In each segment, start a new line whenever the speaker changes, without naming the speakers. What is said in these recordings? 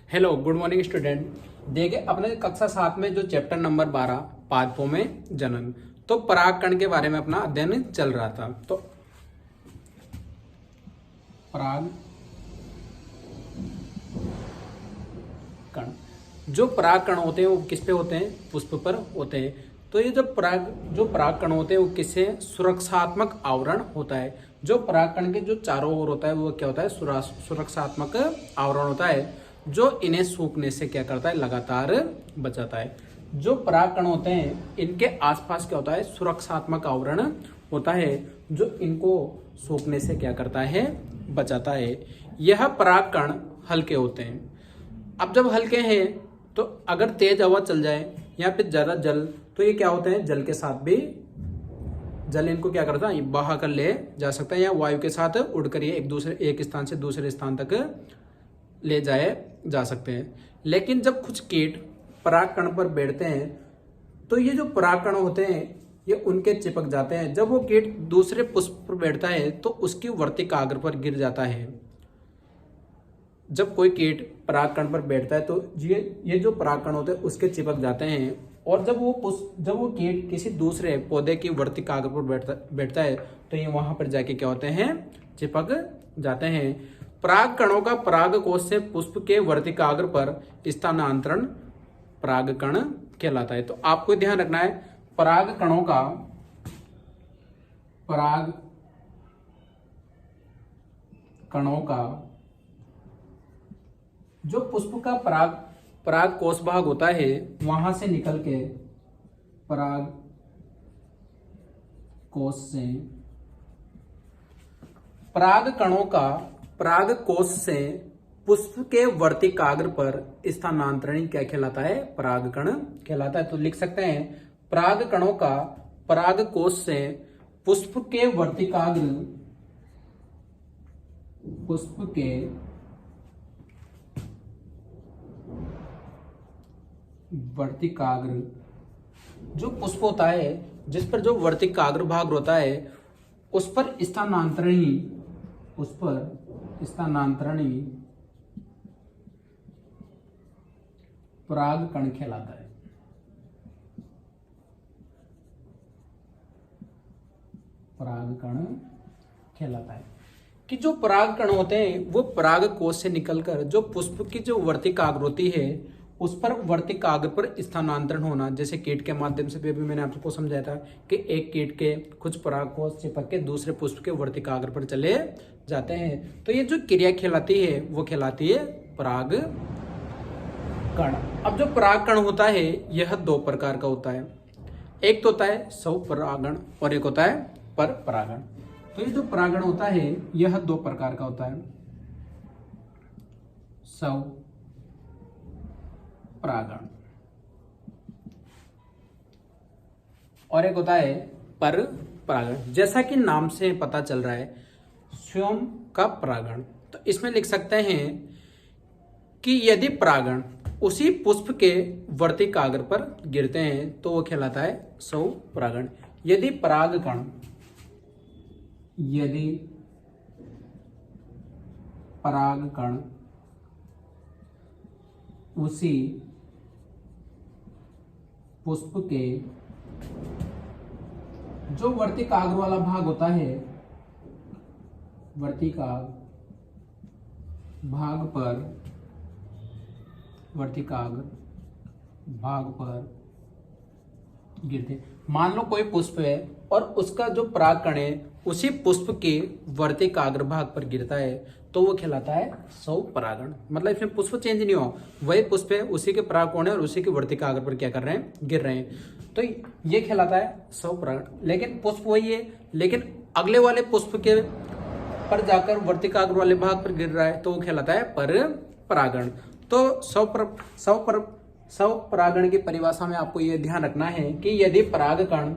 Hello good morning student. देखिए अपने कक्षा 7 में जो चैप्टर नंबर 12 पादपों में जनन, तो परागकण के बारे में अपना अध्ययन चल रहा था। तो पराग कण, जो पराग कण होते हैं वो किस पे होते हैं? पुष्प पर होते हैं। तो ये जो पराग कण होते हैं वो किससे? सुरक्षात्मक आवरण होता है। जो पराग कण के जो चारों ओर होता है वो क्या होता है? सुरक्षात्मक आवरण होता है, जो इन्हें सूखने से क्या करता है? लगातार बचाता है। जो पराग कण होते हैं इनके आसपास क्या होता है? सुरक्षात्मक आवरण होता है, जो इनको सूखने से क्या करता है? बचाता है। यह पराग कण हल्के होते हैं। अब जब हल्के हैं तो अगर तेज हवा चल जाए या फिर ज्यादा जल, तो ये क्या होते हैं? जल के साथ भी, जल इनको क्या करता है? बहा कर ले जा सकता है, या वायु के साथ उड़कर ये एक स्थान से दूसरे स्थान तक ले जाए जा सकते हैं। लेकिन जब कुछ कीट परागकण पर बैठते हैं तो ये जो परागकण होते हैं ये उनके चिपक जाते हैं। जब वो कीट दूसरे पुष्प पर बैठता है तो उसकी वर्तिकाग्र पर गिर जाता है। जब कोई कीट परागकण पर बैठता है तो ये जो परागकण होते हैं उसके चिपक जाते हैं, और जब वो कीट किसी दूसरे पौधे की वर्तिकाग्र पर बैठता है तो ये वहां पर जाके क्या होते हैं? चिपक जाते हैं। परागकणों का परागकोश से पुष्प के वर्तिकाग्र पर स्थानांतरण परागकण कहलाता है। तो आपको ध्यान रखना है, परागकणों का जो पुष्प का पराग कोष भाग होता है वहां से निकल के पराग कोष से पराग कोष से पुष्प के वर्तिकाग्र पर स्थानांतरण क्या कहलाता है? परागकण कहलाता है। तो लिख सकते हैं, परागकणों का पराग कोष से पुष्प के वर्तिकाग्र जो पुष्प होता है, जिस पर जो वर्तिकाग्र भाग होता है उस पर स्थानांतरणी परागकण कहलाता है। परागकण कहलाता है कि जो परागकण होते हैं वो पराग कोश से निकलकर जो पुष्प की जो वर्तिकाग्र होती है उस पर वर्तिकाग्र पर स्थानांतरण होना। जैसे कीट के माध्यम से भी मैंने आपको समझाया था कि एक कीट के कुछ पराग कोश चिपक के दूसरे पुष्प के वर्तिकाग्र पर चले जाते हैं। तो ये जो क्रिया कहलाती है वो कहलाती है परागकण। अब जो परागकण होता है यह दो प्रकार का होता है। एक तो होता है स्वपरागण और एक होता है पर परागण। तो ये जो परागण होता है यह दो प्रकार का होता है, स्वपरागण और एक होता है पर परागण। जैसा कि नाम से पता चल रहा है, स्वयं का परागण, तो इसमें लिख सकते हैं कि यदि परागण उसी पुष्प के वर्तिकाग्र पर गिरते हैं तो वो कहलाता है स्वपरागण। यदि परागकण उसी पुष्प के जो वर्तिकाग्र वाला भाग होता है, वर्तिकाग्र भाग पर गिरते। मान लो कोई पुष्प है और उसका जो परागकण है उसी पुष्प के वर्तिकाग्र भाग पर गिरता है तो वो कहलाता है स्वपरागण। मतलब इसमें पुष्प चेंज नहीं हो, वही पुष्प है, उसी के परागकण है और उसी के वर्तिकाग्र पर क्या कर रहे हैं? गिर रहे हैं, तो ये कहलाता है स्वपरागण। लेकिन पुष्प वही है, लेकिन अगले वाले पुष्प के पर जाकर वर्तिकाग्र वाले भाग पर गिर रहा है तो वो कहलाता है पर परागण। तो स्वपरागण की परिभाषा में आपको यह ध्यान रखना है कि यदि परागकण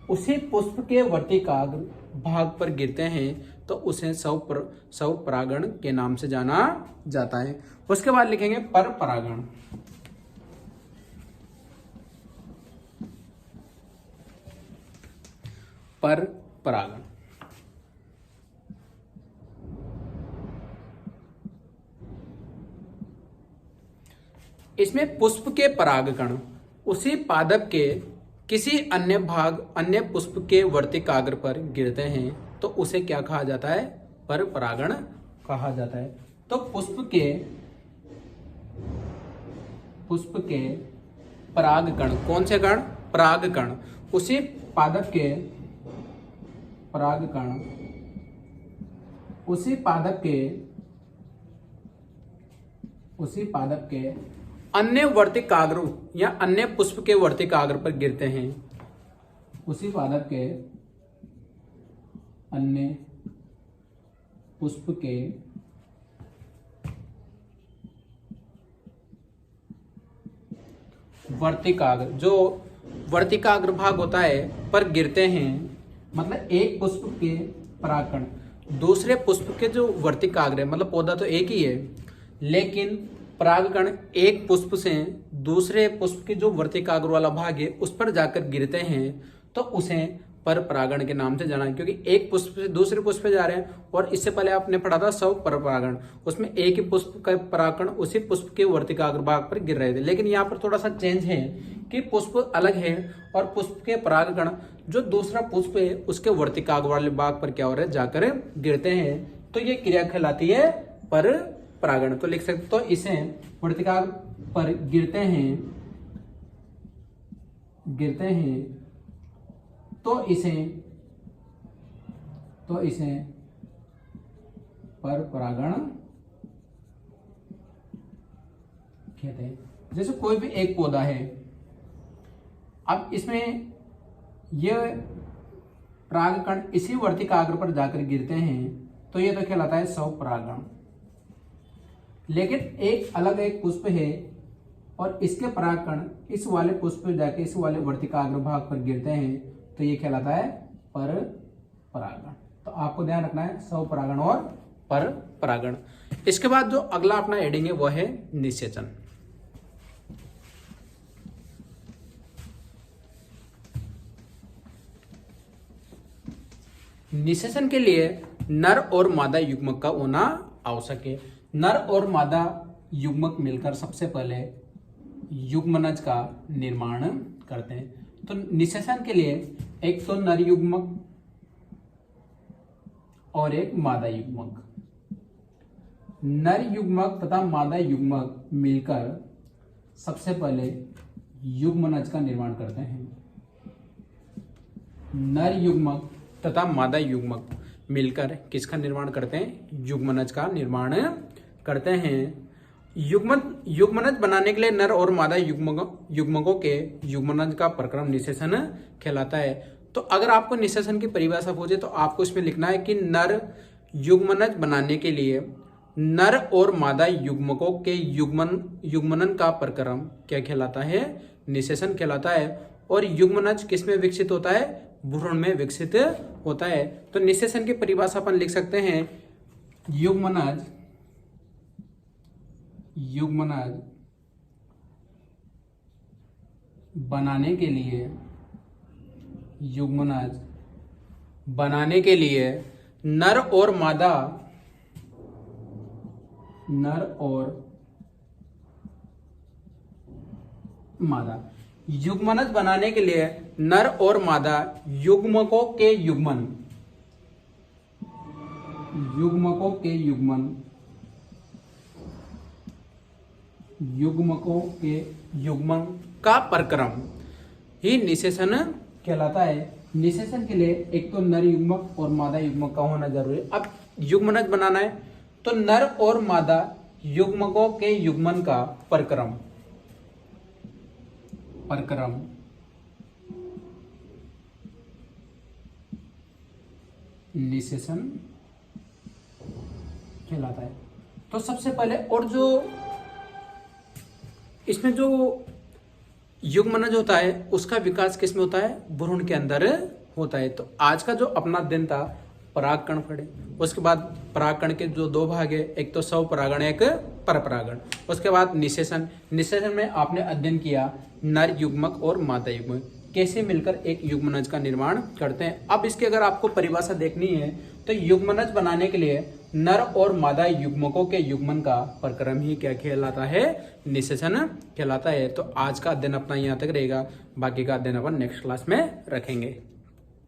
उसी पुष्प के वर्तिकाग्र भाग पर गिरते हैं तो उसे स्वपरागण के नाम से जाना जाता है। उसके बाद लिखेंगे पर परागण। पर परागण इसमें पुष्प के परागकण उसी पादप के किसी अन्य पुष्प के वर्तिकाग्र पर गिरते हैं तो उसे क्या कहा जाता है? पर परागण कहा जाता है। तो पुष्प के परागकण, कौन से कण? परागकण उसी पादप के परागकण उसी पादप के अन्य वर्तिकाग्र या अन्य पुष्प के वर्तिकाग्र पर गिरते हैं। उसी पादप के अन्य पुष्प के वर्तिकाग्र, जो वर्तिकाग्र भाग होता है पर गिरते हैं, मतलब एक पुष्प के परागकण दूसरे पुष्प के जो वर्तिकाग्र है, मतलब पौधा तो एक ही है लेकिन परागकण एक पुष्प से दूसरे पुष्प के जो वर्तिकाग्र वाला भाग है उस पर जाकर गिरते हैं तो उसे पर परागण के नाम से जाना है, क्योंकि एक पुष्प से दूसरे पुष्प पे जा रहे हैं। और इससे पहले आपने पढ़ा था सब पर परागण, उसमें एक ही पुष्प का परागकण उसी पुष्प के वर्तिकाग्र भाग पर गिर रहे थे। लेकिन यहाँ पर थोड़ा सा चेंज है कि पुष्प अलग है और पुष्प के परागकण जो दूसरा पुष्प है उसके वर्तिकाग्र वाले भाग पर क्या हो रहा है? जाकर गिरते हैं। तो ये क्रिया कहलाती है पर परागण। तो लिख सकते, तो इसे वर्तिकाग्र पर गिरते हैं तो इसे पर परागण कहते हैं। जैसे कोई भी एक पौधा है, अब इसमें यह परागकण इसी वर्तिकाग्र पर जाकर गिरते हैं तो यह तो कहलाता है स्वपरागण। लेकिन एक अलग एक पुष्प है और इसके परागकण इस वाले पुष्प पर जाकर इस वाले वर्तिकाग्र भाग पर गिरते हैं तो ये कहलाता है पर परागण। तो आपको ध्यान रखना है स्वपरागण और पर परागण। इसके बाद जो अगला अपना हेडिंग है वह है निषेचन। निषेचन के लिए नर और मादा युग्मक का होना आवश्यक है। नर और मादा युग्मक मिलकर सबसे पहले युग्मनज का निर्माण करते हैं। तो निषेचन के लिए एक तो नर युग्मक और एक मादा युग्मक, नर युग्मक तथा मादा युग्मक मिलकर सबसे पहले युग्मनज का निर्माण करते हैं। नर युग्मक तथा मादा युग्मक मिलकर किसका निर्माण करते हैं? युग्मनज का निर्माण करते हैं। युग्मनज बनाने के लिए नर और मादा युग्मकों के युग्मनज का प्रक्रम निषेचन कहलाता है। तो अगर आपको निषेचन की परिभाषा पूछे तो आपको इसमें लिखना है कि नर युग्मनज बनाने के लिए नर और मादा युग्मकों के युग्मनन का प्रक्रम क्या कहलाता है? निषेचन कहलाता है। और युग्मनज किसमें विकसित होता है? भ्रूण में विकसित होता है। तो निषेचन की परिभाषा अपन लिख सकते हैं, युग्मनज बनाने के लिए नर और मादा युग्मनज बनाने के लिए नर और मादा युग्मकों के युग्मन का प्रक्रम ही निषेचन कहलाता है। निषेचन के लिए एक तो नर युग्मक और मादा युग्मक का होना जरूरी है। अब युग्मनज बनाना है तो नर और मादा युग्मकों के युग्मन का प्रक्रम निषेचन कहलाता है। तो सबसे पहले, और जो इसमें जो युग्मनज होता है उसका विकास किसमें होता है? भ्रूण के अंदर होता है। तो आज का जो अपना दिन था परागकण पढ़े, उसके बाद परागकण के जो दो भाग है, एक तो स्वपरागण एक परपरागण। उसके बाद निषेचन में आपने अध्ययन किया नर युग्मक और मादा युग्मक कैसे मिलकर एक युग्मनज का निर्माण करते हैं। अब इसकी अगर आपको परिभाषा देखनी है तो युग्मनज बनाने के लिए नर और मादा युग्मकों के युग्मन का प्रक्रम ही क्या कहलाता है? निषेचन कहलाता है। तो आज का अध्ययन अपना यहाँ तक रहेगा, बाकी का अध्ययन अपन नेक्स्ट क्लास में रखेंगे।